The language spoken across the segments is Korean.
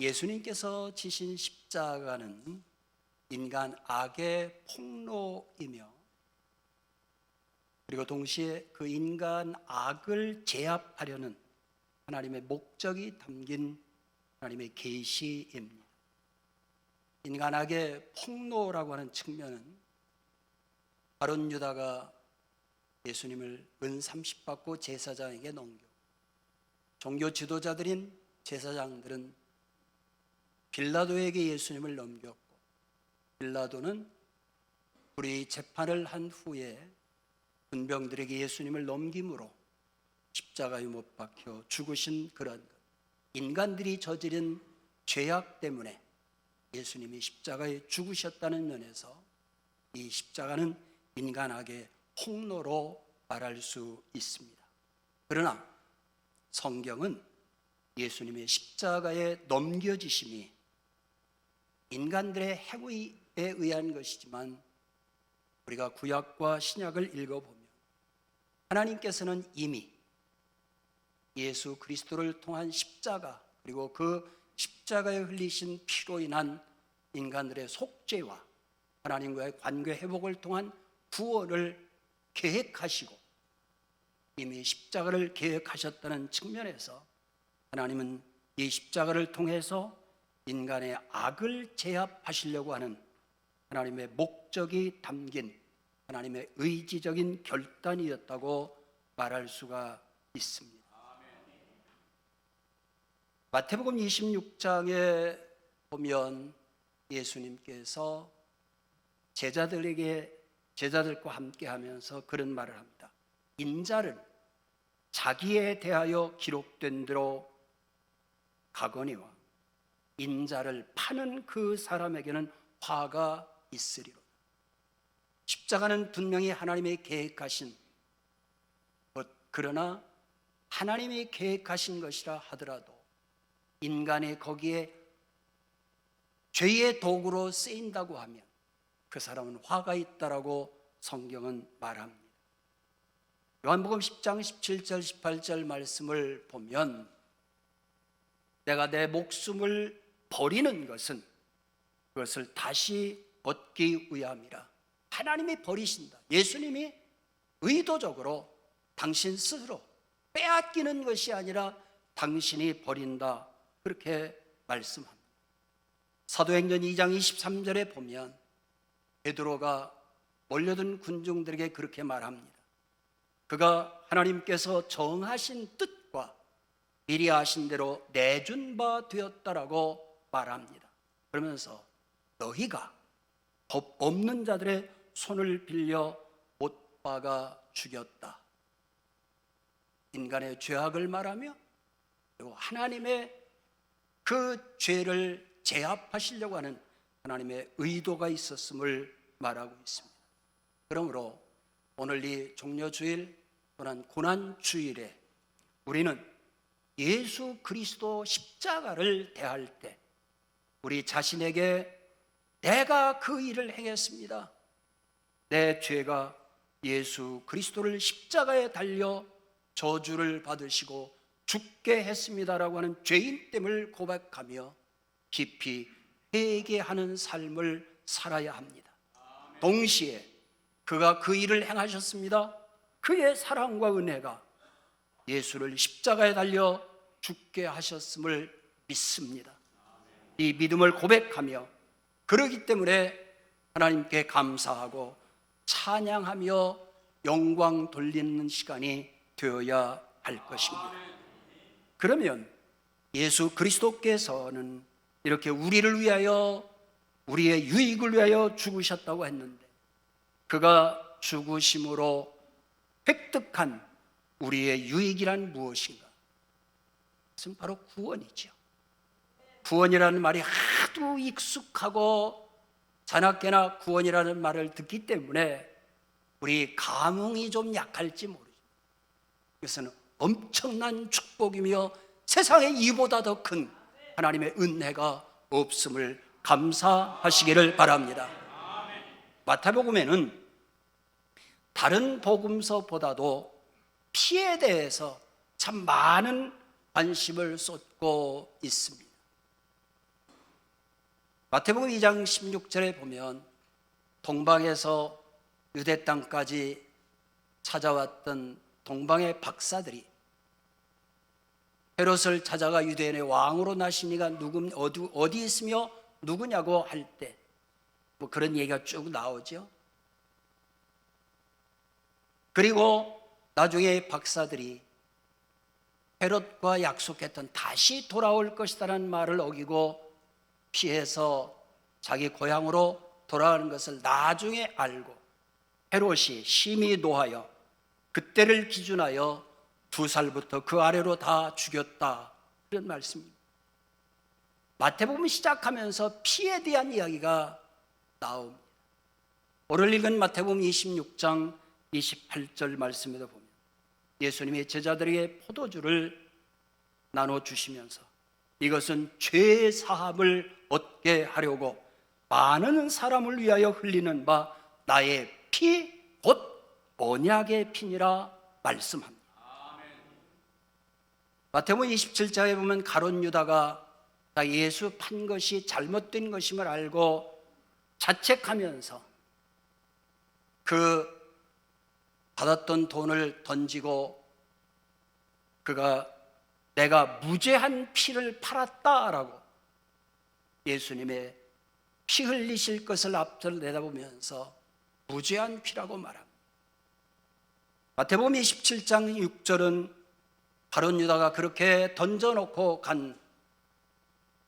예수님께서 지신 십자가는 인간 악의 폭로이며, 그리고 동시에 그 인간 악을 제압하려는 하나님의 목적이 담긴 하나님의 계시입니다. 인간 악의 폭로라고 하는 측면은 바론 유다가 예수님을 은 30 받고 제사장에게 넘겨, 종교 지도자들인 제사장들은 빌라도에게 예수님을 넘겼고, 빌라도는 우리 재판을 한 후에 군병들에게 예수님을 넘김으로 십자가에 못 박혀 죽으신 그런 것, 인간들이 저지른 죄악 때문에 예수님이 십자가에 죽으셨다는 면에서 이 십자가는 인간 악의 폭로로 말할 수 있습니다. 그러나 성경은 예수님의 십자가에 넘겨지심이 인간들의 행위에 의한 것이지만, 우리가 구약과 신약을 읽어보면 하나님께서는 이미 예수 그리스도를 통한 십자가, 그리고 그 십자가에 흘리신 피로 인한 인간들의 속죄와 하나님과의 관계 회복을 통한 구원을 계획하시고 이미 십자가를 계획하셨다는 측면에서 하나님은 이 십자가를 통해서 인간의 악을 제압하시려고 하는 하나님의 목적이 담긴 하나님의 의지적인 결단이었다고 말할 수가 있습니다. 마태복음 26장에 보면 예수님께서 제자들과 함께 하면서 그런 말을 합니다. 인자는 자기에 대하여 기록된 대로 가거니와 인자를 파는 그 사람에게는 화가 있으리로다. 십자가는 분명히 하나님의 계획하신 것, 그러나 하나님이 계획하신 것이라 하더라도 인간이 거기에 죄의 도구로 쓰인다고 하면 그 사람은 화가 있다라고 성경은 말합니다. 요한복음 10장 17절 18절 말씀을 보면, 내가 내 목숨을 버리는 것은 그것을 다시 얻기 위함이라. 하나님이 버리신다. 예수님이 의도적으로 당신 스스로 빼앗기는 것이 아니라 당신이 버린다, 그렇게 말씀합니다. 사도행전 2장 23절에 보면 베드로가 몰려든 군중들에게 그렇게 말합니다. 그가 하나님께서 정하신 뜻과 미리 아신 대로 내준 바 되었다라고 말합니다. 그러면서 너희가 법 없는 자들의 손을 빌려 못 박아 죽였다. 인간의 죄악을 말하며 그리고 하나님의 그 죄를 제압하시려고 하는 하나님의 의도가 있었음을 말하고 있습니다. 그러므로 오늘 이 종려주일 또는 고난주일에 우리는 예수 그리스도 십자가를 대할 때 우리 자신에게 내가 그 일을 행했습니다, 내 죄가 예수 그리스도를 십자가에 달려 저주를 받으시고 죽게 했습니다라고 하는 죄인됨을 고백하며 깊이 회개하는 삶을 살아야 합니다. 동시에 그가 그 일을 행하셨습니다. 그의 사랑과 은혜가 예수를 십자가에 달려 죽게 하셨음을 믿습니다. 이 믿음을 고백하며 그러기 때문에 하나님께 감사하고 찬양하며 영광 돌리는 시간이 되어야 할 것입니다. 그러면 예수 그리스도께서는 이렇게 우리를 위하여, 우리의 유익을 위하여 죽으셨다고 했는데, 그가 죽으심으로 획득한 우리의 유익이란 무엇인가? 그것은 바로 구원이죠. 구원이라는 말이 하도 익숙하고 자나깨나 구원이라는 말을 듣기 때문에 우리 감흥이 좀 약할지 모르죠. 그것은 엄청난 축복이며 세상에 이보다 더 큰 하나님의 은혜가 없음을 감사하시기를 바랍니다. 마태복음에는 다른 복음서보다도 피에 대해서 참 많은 관심을 쏟고 있습니다. 마태복음 2장 16절에 보면 동방에서 유대 땅까지 찾아왔던 동방의 박사들이 헤롯을 찾아가 유대인의 왕으로 나신 이가 어디 있으며 누구냐고 할 때 뭐 그런 얘기가 쭉 나오죠. 그리고 나중에 박사들이 헤롯과 약속했던 다시 돌아올 것이다라는 말을 어기고 피해서 자기 고향으로 돌아가는 것을 나중에 알고 헤롯이 심히 노하여 그때를 기준하여 2살부터 그 아래로 다 죽였다, 그런 말씀입니다. 마태복음 시작하면서 피에 대한 이야기가 나옵니다. 오늘 읽은 마태복음 26장 28절 말씀에도 보면 예수님이 제자들에게 포도주를 나눠주시면서 이것은 죄 사함을 얻게 하려고 많은 사람을 위하여 흘리는 바 나의 피 곧 언약의 피니라 말씀합니다. 마태복음 27장에 보면 가룟 유다가 예수 판 것이 잘못된 것임을 알고 자책하면서 그 받았던 돈을 던지고 그가 내가 무죄한 피를 팔았다라고 예수님의 피 흘리실 것을 앞을 내다보면서 무죄한 피라고 말합니다. 마태복음 27장 6절은 가룟 유다가 그렇게 던져놓고 간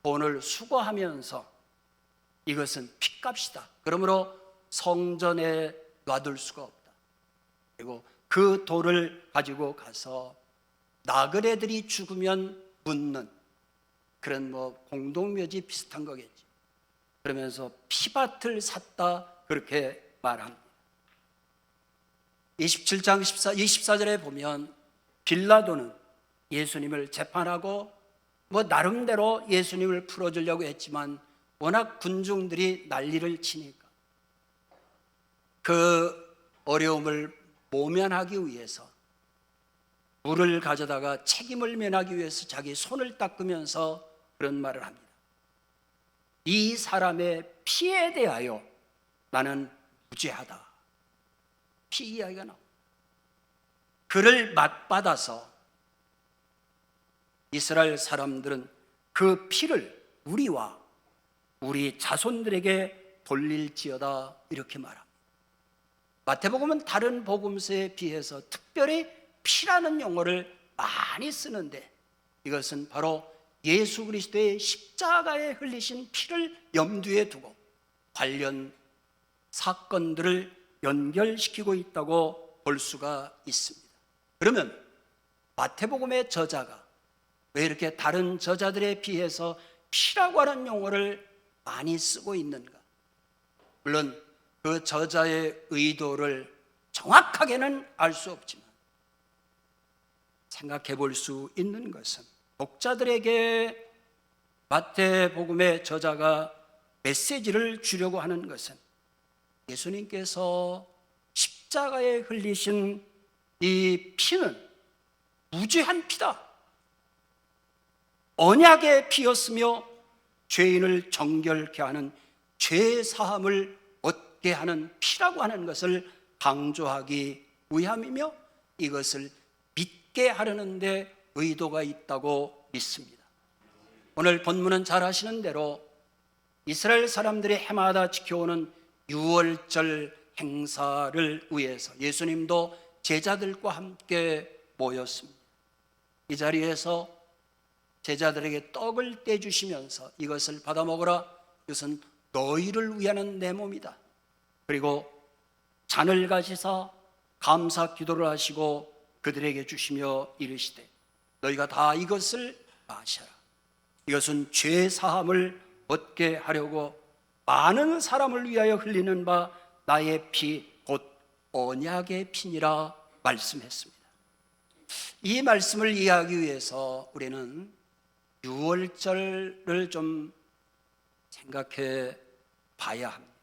돈을 수거하면서 이것은 핏값이다, 그러므로 성전에 놔둘 수가 없다, 그리고 그 돌을 가지고 가서 나그네들이 죽으면 묻는 그런 공동묘지 비슷한 거겠지. 그러면서 피밭을 샀다, 그렇게 말합니다. 27장 24절에 보면 빌라도는 예수님을 재판하고 나름대로 예수님을 풀어주려고 했지만 워낙 군중들이 난리를 치니까 그 어려움을 모면하기 위해서 물을 가져다가 책임을 면하기 위해서 자기 손을 닦으면서 그런 말을 합니다. 이 사람의 피에 대하여 나는 무죄하다. 피 이야기가 나옵니다. 그를 맞받아서 이스라엘 사람들은 그 피를 우리와 우리 자손들에게 돌릴지어다, 이렇게 말합니다. 마태복음은 다른 복음서에 비해서 특별히 피라는 용어를 많이 쓰는데 이것은 바로 예수 그리스도의 십자가에 흘리신 피를 염두에 두고 관련 사건들을 연결시키고 있다고 볼 수가 있습니다. 그러면 마태복음의 저자가 왜 이렇게 다른 저자들에 비해서 피라고 하는 용어를 많이 쓰고 있는가? 물론 그 저자의 의도를 정확하게는 알 수 없지만 생각해 볼 수 있는 것은 독자들에게 마태복음의 저자가 메시지를 주려고 하는 것은 예수님께서 십자가에 흘리신 이 피는 무죄한 피다, 언약의 피였으며 죄인을 정결케 하는 죄 사함을 얻게 하는 피라고 하는 것을 강조하기 위함이며 이것을 믿게 하려는 데 의도가 있다고 믿습니다. 오늘 본문은 잘 아시는 대로 이스라엘 사람들이 해마다 지켜오는 유월절 행사를 위해서 예수님도 제자들과 함께 모였습니다. 이 자리에서 제자들에게 떡을 떼주시면서 이것을 받아 먹으라, 이것은 너희를 위하는 내 몸이다. 그리고 잔을 가지사 감사 기도를 하시고 그들에게 주시며 이르시되 너희가 다 이것을 마셔라. 이것은 죄 사함을 얻게 하려고 많은 사람을 위하여 흘리는 바 나의 피 곧 언약의 피니라 말씀했습니다. 이 말씀을 이해하기 위해서 우리는 유월절을 좀 생각해 봐야 합니다.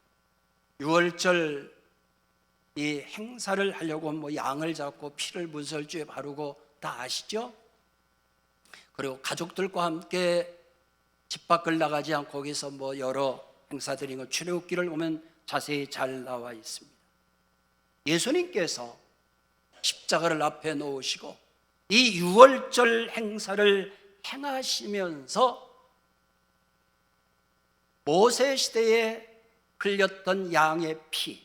유월절 이 행사를 하려고 양을 잡고 피를 문설주에 바르고 다 아시죠? 그리고 가족들과 함께 집 밖을 나가지 않고 거기서 여러 행사드린 것 출애굽기를 보면 자세히 잘 나와 있습니다. 예수님께서 십자가를 앞에 놓으시고 이 유월절 행사를 행하시면서 모세 시대에 흘렸던 양의 피,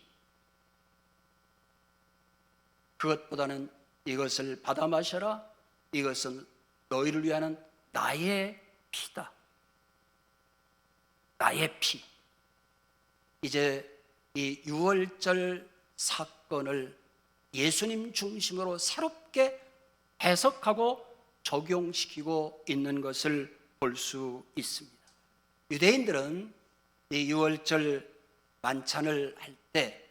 그것보다는 이것을 받아 마셔라, 이것은 너희를 위한 나의 피다. 나의 피. 이제 이 유월절 사건을 예수님 중심으로 새롭게 해석하고 적용시키고 있는 것을 볼 수 있습니다. 유대인들은 이 유월절 만찬을 할 때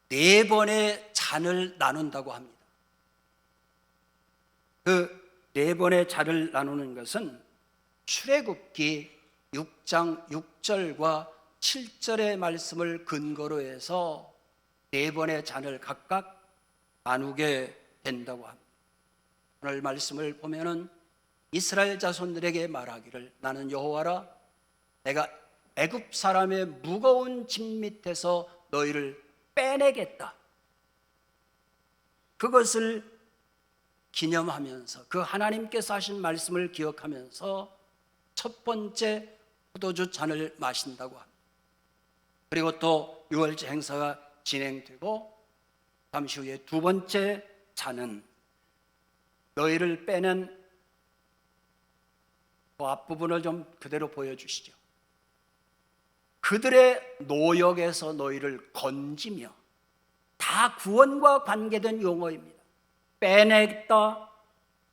네 번의 잔을 나눈다고 합니다. 그 네 번의 잔을 나누는 것은 출애굽기 6장 6절과 7절의 말씀을 근거로 해서 네 번의 잔을 각각 나누게 된다고 합니다. 오늘 말씀을 보면은 이스라엘 자손들에게 말하기를 나는 여호와라, 내가 애굽 사람의 무거운 짐 밑에서 너희를 빼내겠다. 그것을 기념하면서 그 하나님께서 하신 말씀을 기억하면서 첫 번째 포도주 잔을 마신다고 합니다. 그리고 또 유월절 행사가 진행되고 잠시 후에 두 번째 잔은 너희를 빼는 그 앞부분을 좀 그대로 보여주시죠. 그들의 노역에서 너희를 건지며, 다 구원과 관계된 용어입니다. 빼내겠다,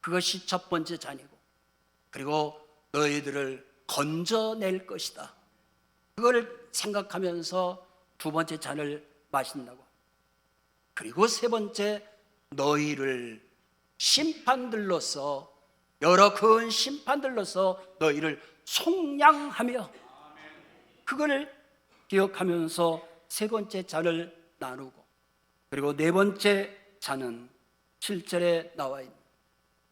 그것이 첫 번째 잔이고, 그리고 너희들을 건져낼 것이다, 그걸 생각하면서 두 번째 잔을 마신다고. 그리고 세 번째, 너희를 심판들로서, 여러 큰 심판들로서 너희를 속량하며, 그걸 기억하면서 세 번째 잔을 나누고, 그리고 네 번째 잔은 7절에 나와 있는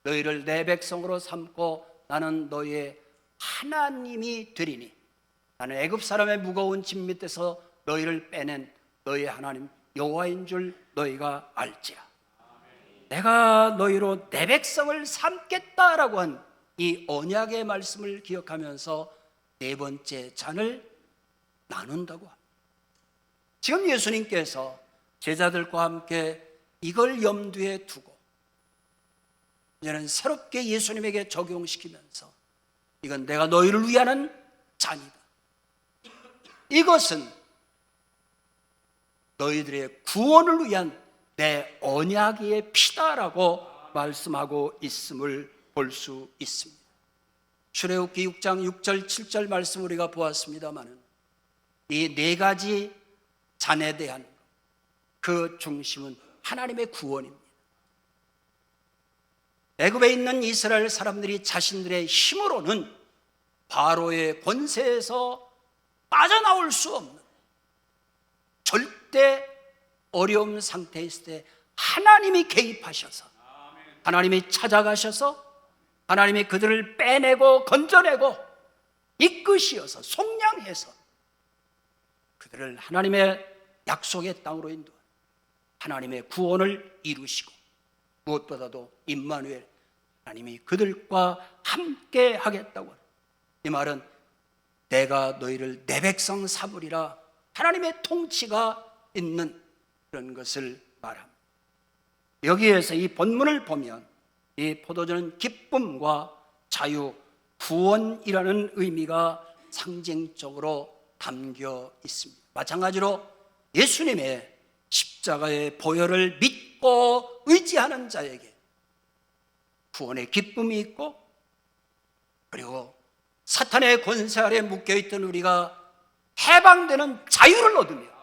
너희를 내 백성으로 삼고 나는 너희의 하나님이 되리니, 나는 애굽 사람의 무거운 짐 밑에서 너희를 빼낸 너희의 하나님 여호와인 줄 너희가 알지라. 내가 너희로 내 백성을 삼겠다라고 한 이 언약의 말씀을 기억하면서 네 번째 잔을 나눈다고 합니다. 지금 예수님께서 제자들과 함께 이걸 염두에 두고 이제는 새롭게 예수님에게 적용시키면서 이건 내가 너희를 위하는 잔이다, 이것은 너희들의 구원을 위한 내 언약의 피다라고 말씀하고 있음을 볼 수 있습니다. 출애굽기 6장 6절 7절 말씀 우리가 보았습니다마는 이 네 가지 잔에 대한 그 중심은 하나님의 구원입니다. 애굽에 있는 이스라엘 사람들이 자신들의 힘으로는 바로의 권세에서 빠져나올 수 없는 절대 어려운 상태에 있을 때 하나님이 개입하셔서, 하나님이 찾아가셔서 하나님이 그들을 빼내고 건져내고 이끄시어서 속량해서 그들을 하나님의 약속의 땅으로 인도하는 하나님의 구원을 이루시고, 무엇보다도 임마누엘, 하나님이 그들과 함께 하겠다고 하는 이 말은 내가 너희를 내 백성 삼으리라, 하나님의 통치가 있는 그런 것을 말합니다. 여기에서 이 본문을 보면 이 포도주는 기쁨과 자유, 구원이라는 의미가 상징적으로 담겨 있습니다. 마찬가지로 예수님의 십자가의 보혈을 믿고 의지하는 자에게 구원의 기쁨이 있고, 그리고 사탄의 권세 아래 묶여있던 우리가 해방되는 자유를 얻으며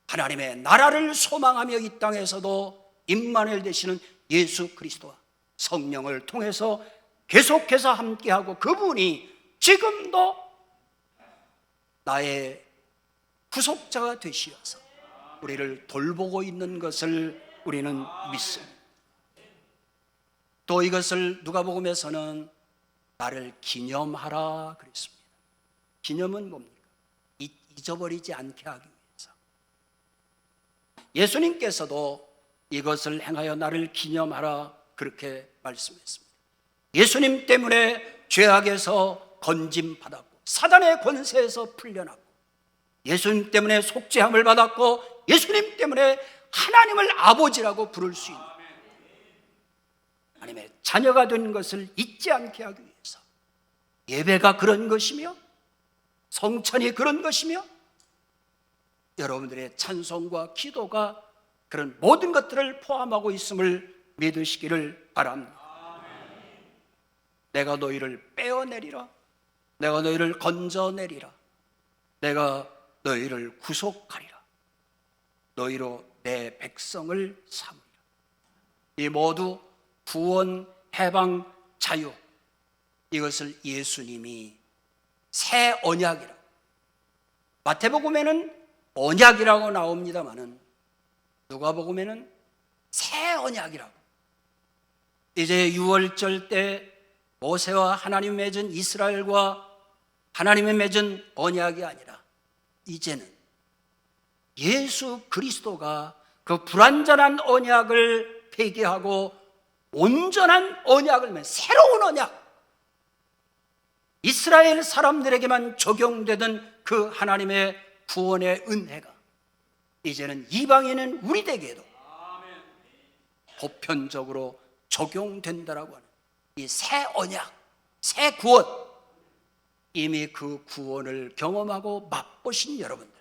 하나님의 나라를 소망하며 이 땅에서도 임마누엘 되시는 예수 그리스도와 성령을 통해서 계속해서 함께하고, 그분이 지금도 나의 구속자가 되시어서 우리를 돌보고 있는 것을 우리는 믿습니다. 또 이것을 누가복음에서는 나를 기념하라 그랬습니다. 기념은 뭡니까? 잊어버리지 않게 하기 위해서. 예수님께서도 이것을 행하여 나를 기념하라 그렇게 말씀했습니다. 예수님 때문에 죄악에서 건짐받았고 사단의 권세에서 풀려났고 예수님 때문에 속죄함을 받았고 예수님 때문에 하나님을 아버지라고 부를 수 있는 하나님의 자녀가 된 것을 잊지 않게 하기 위해서 예배가 그런 것이며 성찬이 그런 것이며 여러분들의 찬송과 기도가 그런 모든 것들을 포함하고 있음을 믿으시기를 바랍니다. 내가 너희를 빼어내리라. 내가 너희를 건져내리라. 내가 너희를 구속하리라. 너희로 내 백성을 삼으리라. 이 모두 구원, 해방, 자유, 이것을 예수님이 새 언약이라고, 마태복음에는 언약이라고 나옵니다마는 누가복음에는 새 언약이라고. 이제 유월절 때 모세와 하나님 맺은 이스라엘과 하나님이 맺은 언약이 아니라 이제는 예수 그리스도가 그 불완전한 언약을 폐기하고 온전한 언약을 맺은 새로운 언약, 이스라엘 사람들에게만 적용되던 그 하나님의 구원의 은혜가 이제는 이방인은 우리에게도 보편적으로 적용된다라고 하는 이 새 언약, 새 구원, 이미 그 구원을 경험하고 맛보신 여러분들,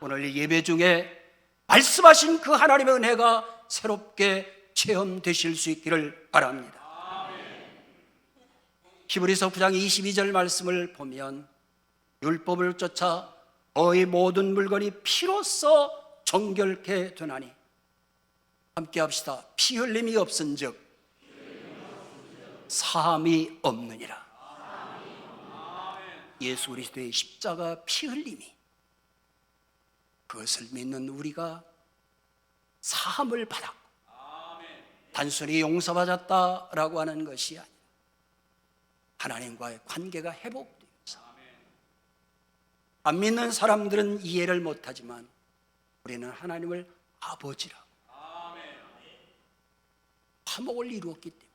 오늘 이 예배 중에 말씀하신 그 하나님의 은혜가 새롭게 체험되실 수 있기를 바랍니다. 히브리서 9장 22절 말씀을 보면 율법을 쫓아 너희 모든 물건이 피로써 정결케 되나니, 함께 합시다. 피 흘림이 없은즉 사함이 없느니라. 예수 그리스도의 십자가 피 흘림이, 그것을 믿는 우리가 사함을 받았고 단순히 용서받았다라고 하는 것이 아니라 하나님과의 관계가 회복되면서, 안 믿는 사람들은 이해를 못하지만 우리는 하나님을 아버지라 화목을 이루었기 때문에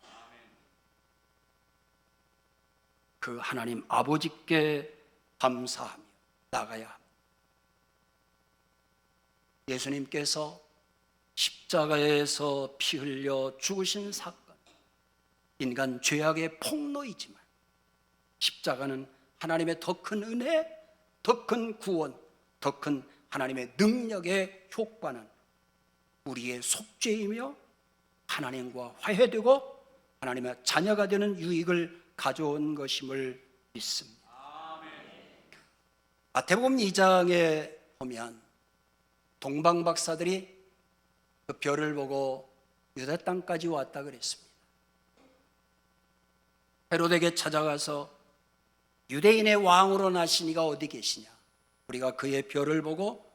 그 하나님 아버지께 감사하며 나가야 합니다. 예수님께서 십자가에서 피 흘려 죽으신 사건, 인간 죄악의 폭로이지만 십자가는 하나님의 더 큰 은혜, 더 큰 구원, 더 큰 하나님의 능력의 효과는 우리의 속죄이며 하나님과 화해되고 하나님의 자녀가 되는 유익을 가져온 것임을 믿습니다. 마태복음 2장에 보면 동방 박사들이 그 별을 보고 유다 땅까지 왔다 그랬습니다. 헤롯에게 찾아가서 유대인의 왕으로 나신 이가 어디 계시냐, 우리가 그의 별을 보고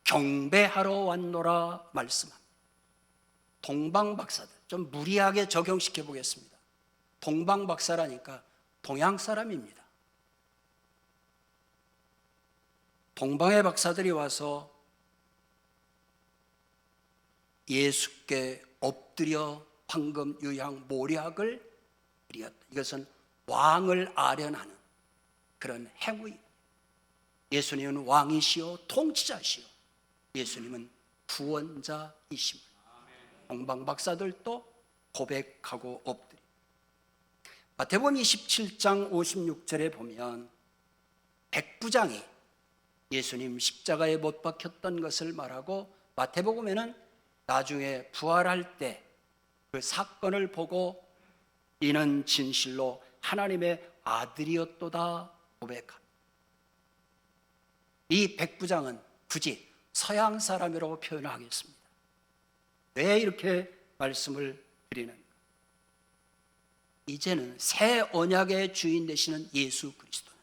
경배하러 왔노라 말씀합니다. 동방 박사들, 좀 무리하게 적용시켜 보겠습니다. 동방 박사라니까 동양 사람입니다. 동방의 박사들이 와서 예수께 엎드려 황금, 유향, 모략을 드렸다. 이것은 왕을 아련하는 그런 행위. 예수님은 왕이시요 통치자시요 예수님은 구원자이십니다. 동방 박사들도 고백하고 엎드려. 마태복음 27장 56절에 보면 백부장이 예수님 십자가에 못 박혔던 것을 말하고, 마태복음에는 나중에 부활할 때 그 사건을 보고 이는 진실로 하나님의 아들이었도다 고백합니다. 이 백부장은 굳이 서양 사람이라고 표현하겠습니다. 왜 이렇게 말씀을 드리는가? 이제는 새 언약의 주인 되시는 예수 그리스도는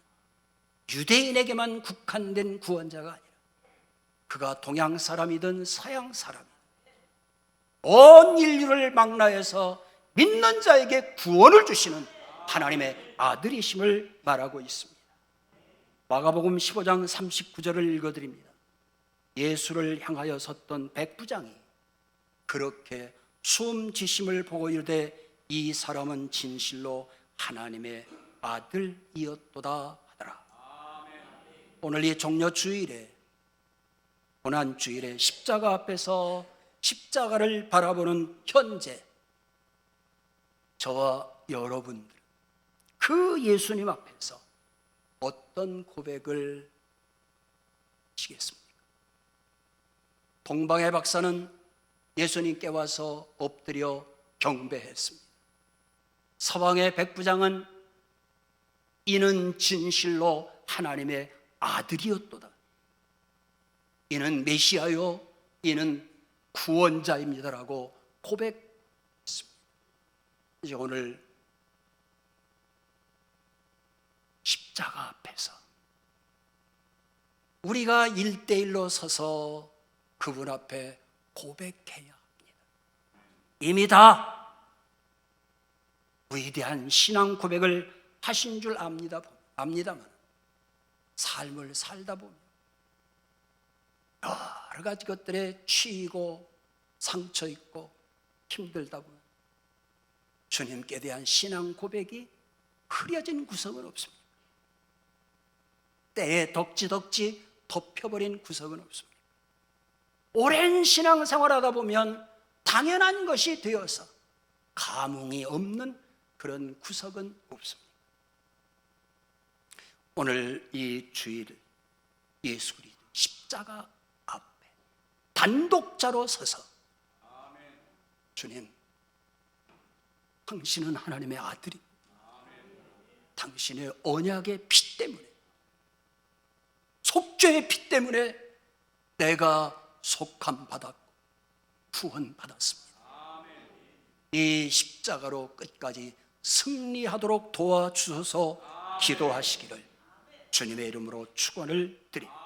유대인에게만 국한된 구원자가 아니라 그가 동양 사람이든 서양 사람이든 온 인류를 망라해서 믿는 자에게 구원을 주시는 하나님의 아들이심을 말하고 있습니다. 마가복음 15장 39절을 읽어드립니다. 예수를 향하여 섰던 백부장이 그렇게 숨지심을 보고 이르되 이 사람은 진실로 하나님의 아들이었도다 하더라. 오늘 이 종려 주일에, 고난 주일에 십자가 앞에서 십자가를 바라보는 현재 저와 여러분들, 그 예수님 앞에서 어떤 고백을 하시겠습니까? 동방의 박사는 예수님께 와서 엎드려 경배했습니다. 서방의 백부장은 이는 진실로 하나님의 아들이었도다, 이는 메시아요, 이는 구원자입니다라고 고백했습니다. 이제 오늘 십자가 앞에서 우리가 1대1로 서서 그분 앞에 고백해야 합니다. 이미 다 위대한 신앙 고백을 하신 줄 압니다만 삶을 살다 보면 여러 가지 것들에 치이고 상처 있고 힘들다 보면 주님께 대한 신앙 고백이 흐려진 구석은 없습니다. 때에 덕지덕지 덮여버린 구석은 없습니다. 오랜 신앙생활하다 보면 당연한 것이 되어서 감흥이 없는 그런 구석은 없습니다. 오늘 이 주일 예수 그리스도 십자가 앞에 단독자로 서서 주님, 당신은 하나님의 아들이, 당신의 언약의 피 때문에, 속죄의 피 때문에 내가 속함 받았고 구원 받았습니다. 이 십자가로 끝까지 승리하도록 도와주셔서 기도하시기를 주님의 이름으로 축원을 드립니다.